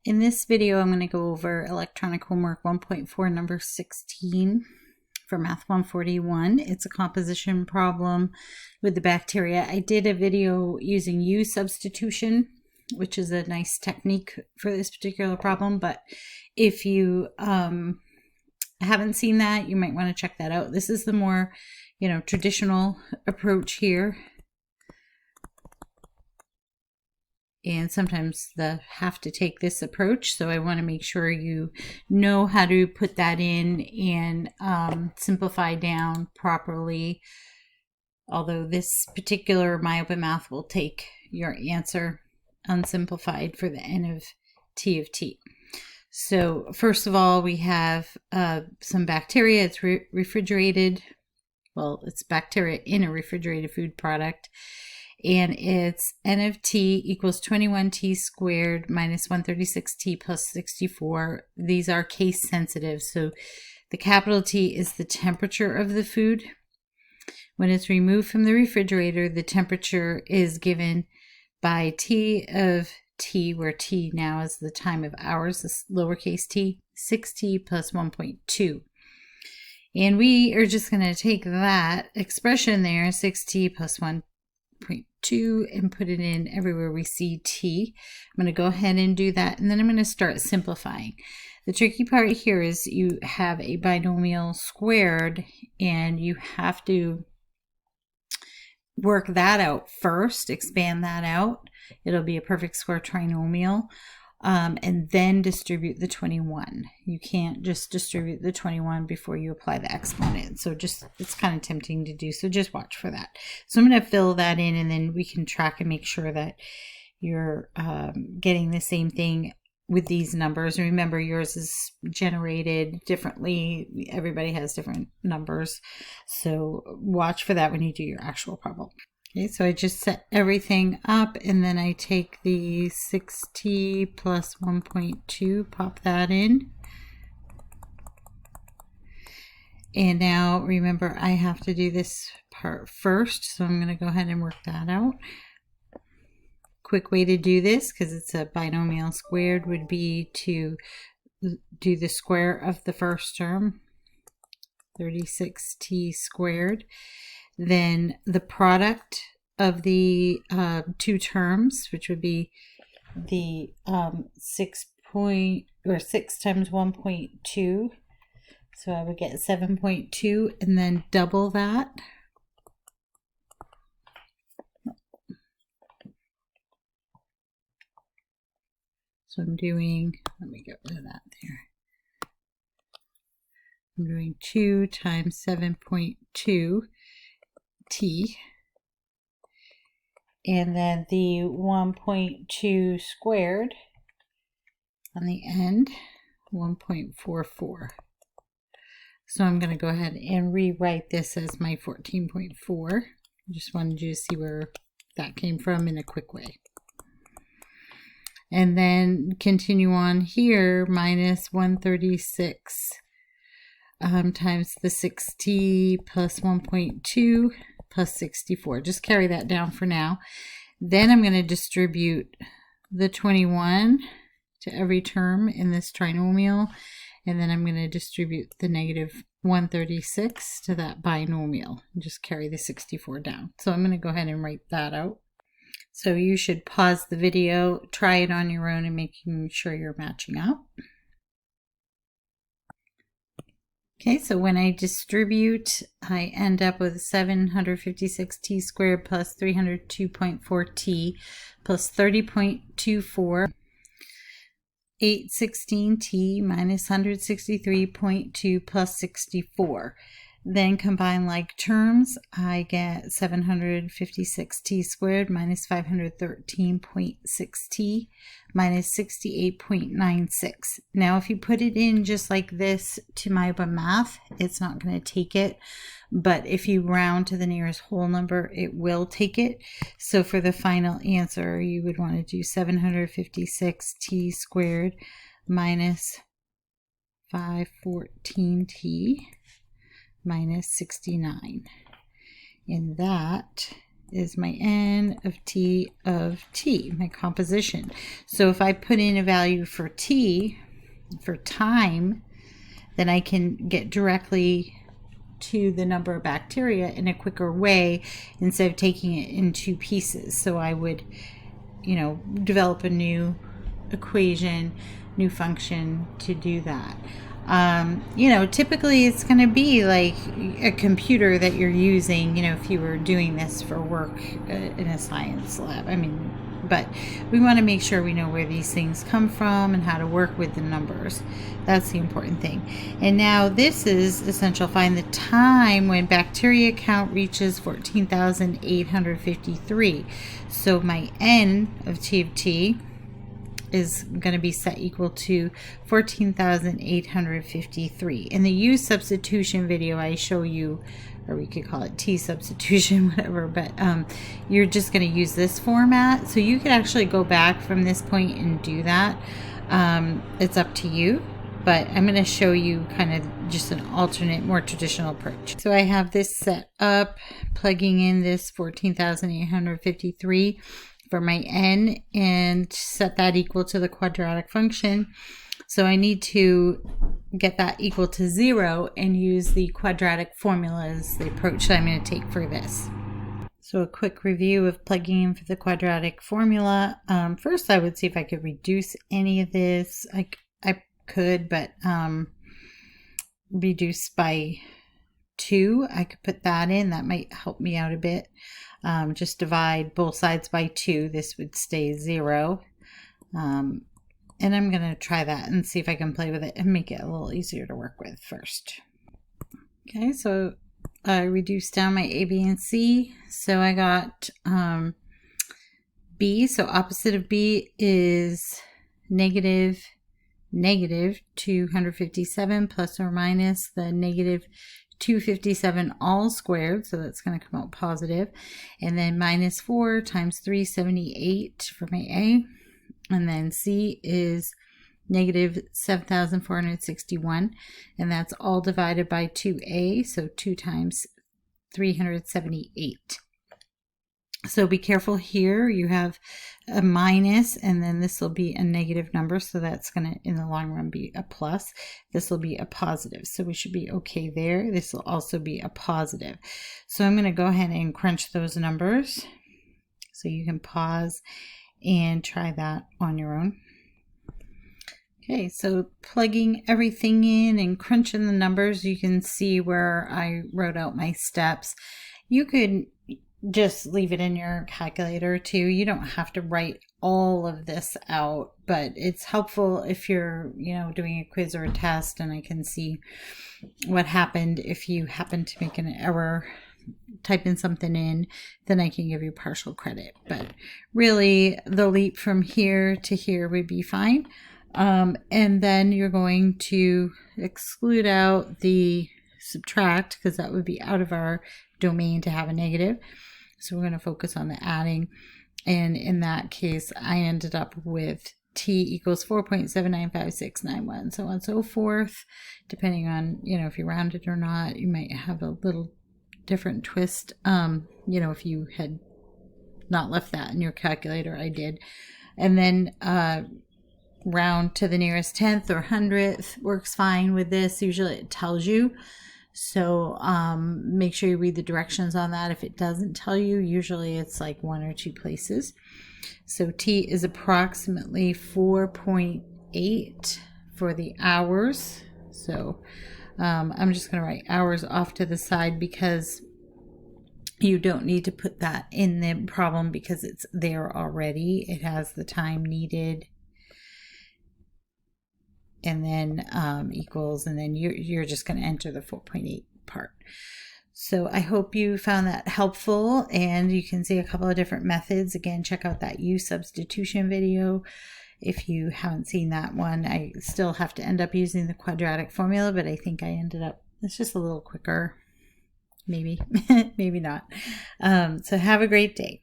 In this video, I'm going to go over electronic homework 1.4, number 16 for Math 141. It's a composition problem with the bacteria. I did a video using U substitution, which is a nice technique for this particular problem, but if you haven't seen that, you might want to check that out. This is the more, traditional approach here. And sometimes they have to take this approach, so I want to make sure you know how to put that in and simplify down properly. Although this particular MyOpenMath will take your answer unsimplified for the N of T of T. So first of all, we have some bacteria. It's refrigerated. Well, it's bacteria in a refrigerated food product. And it's N of T equals 21T squared minus 136T plus 64. These are case sensitive. So the capital T is the temperature of the food. When it's removed from the refrigerator, the temperature is given by T of T, where T now is the time of hours, this lowercase t, 6T plus 1.2. And we are just going to take that expression there, 6T plus 1.2, and put it in everywhere we see T. I'm going to go ahead and do that, and then I'm going to start simplifying. The tricky part here is you have a binomial squared, and you have to work that out first, expand that out. It'll be a perfect square trinomial, and then distribute the 21. You can't just distribute the 21 before you apply the exponent. So it's kind of tempting to do. So just watch for that. So I'm going to fill that in, and then we can track and make sure that you're getting the same thing with these numbers. Remember, yours is generated differently. Everybody has different numbers. So watch for that when you do your actual problem. Okay, so I just set everything up, and then I take the 6T plus 1.2, pop that in. And now remember, I have to do this part first, so I'm going to go ahead and work that out. Quick way to do this, because it's a binomial squared, would be to do the square of the first term, 36T squared. Then the product of the two terms, which would be the 6 times 1.2. So I would get 7.2, and then double that. So I'm doing, let me get rid of that there. I'm doing 2 times 7.2 T, and then the 1.2 squared on the end, 1.44. So I'm going to go ahead and rewrite this as my 14.4. I just wanted you to see where that came from in a quick way. And then continue on here, minus 136 times the 6T plus 1.2 plus 64. Just carry that down for now. Then I'm going to distribute the 21 to every term in this trinomial, and then I'm going to distribute the negative 136 to that binomial. Just carry the 64 down. So I'm going to go ahead and write that out. So you should pause the video, try it on your own, and making sure you're matching up. Okay, so when I distribute, I end up with 756T squared plus 302.4T plus 30.24, 816T minus 163.2 plus 64. Then combine like terms, I get 756T squared minus 513.6T minus 68.96. Now, if you put it in just like this to MyOpenMath, it's not going to take it. But if you round to the nearest whole number, it will take it. So for the final answer, you would want to do 756T squared minus 514T minus 69, and that is my N of T, my composition. So if I put in a value for T, for time, then I can get directly to the number of bacteria in a quicker way instead of taking it in two pieces. So I would, develop a new equation, new function to do that. Typically it's going to be like a computer that you're using, if you were doing this for work in a science lab. But we want to make sure we know where these things come from and how to work with the numbers. That's the important thing. And now this is essential. Find the time when bacteria count reaches 14,853. So my N of T is going to be set equal to 14,853. In the U substitution video, I show you, or we could call it T substitution, whatever, but you're just going to use this format. So you could actually go back from this point and do that. It's up to you, but I'm going to show you kind of just an alternate, more traditional approach. So I have this set up, plugging in this 14,853 for my N and set that equal to the quadratic function. So I need to get that equal to 0 and use the quadratic formula as the approach that I'm going to take for this. So a quick review of plugging in for the quadratic formula. First, I would see if I could reduce any of this. I could, but reduce by 2. I could put that in. That might help me out a bit. Just divide both sides by 2. This would stay 0. And I'm going to try that and see if I can play with it and make it a little easier to work with first. Okay, so I reduced down my A, B, and C. So I got B. So opposite of B is negative 257 plus or minus the negative 257 all squared, so that's going to come out positive, and then minus 4 times 378 for my A, and then C is negative 7,461, and that's all divided by 2A, so 2 times 378. So be careful here. You have a minus, and then this will be a negative number. So that's going to, in the long run, be a plus. This will be a positive. So we should be okay there. This will also be a positive. So I'm going to go ahead and crunch those numbers. So you can pause and try that on your own. Okay, so plugging everything in and crunching the numbers, you can see where I wrote out my steps. You could just leave it in your calculator too. You don't have to write all of this out, but it's helpful if you're, doing a quiz or a test and I can see what happened. If you happen to make an error typing something in, then I can give you partial credit. But really, the leap from here to here would be fine. And then you're going to exclude out the subtract, because that would be out of our domain to have a negative. So we're going to focus on the adding. And in that case, I ended up with T equals 4.795691, so on and so forth. Depending on, if you round it or not, you might have a little different twist. If you had not left that in your calculator, I did. And then round to the nearest tenth or hundredth works fine with this. Usually it tells you. So make sure you read the directions on that. If it doesn't tell you, usually it's like 1 or 2 places. So T is approximately 4.8 for the hours. So I'm just going to write hours off to the side because you don't need to put that in the problem because it's there already. It has the time needed. And then equals, and then you're just going to enter the 4.8 part. So I hope you found that helpful, and you can see a couple of different methods. Again, check out that U substitution video if you haven't seen that one. I still have to end up using the quadratic formula, but I think I ended up, it's just a little quicker, maybe, maybe not. So have a great day.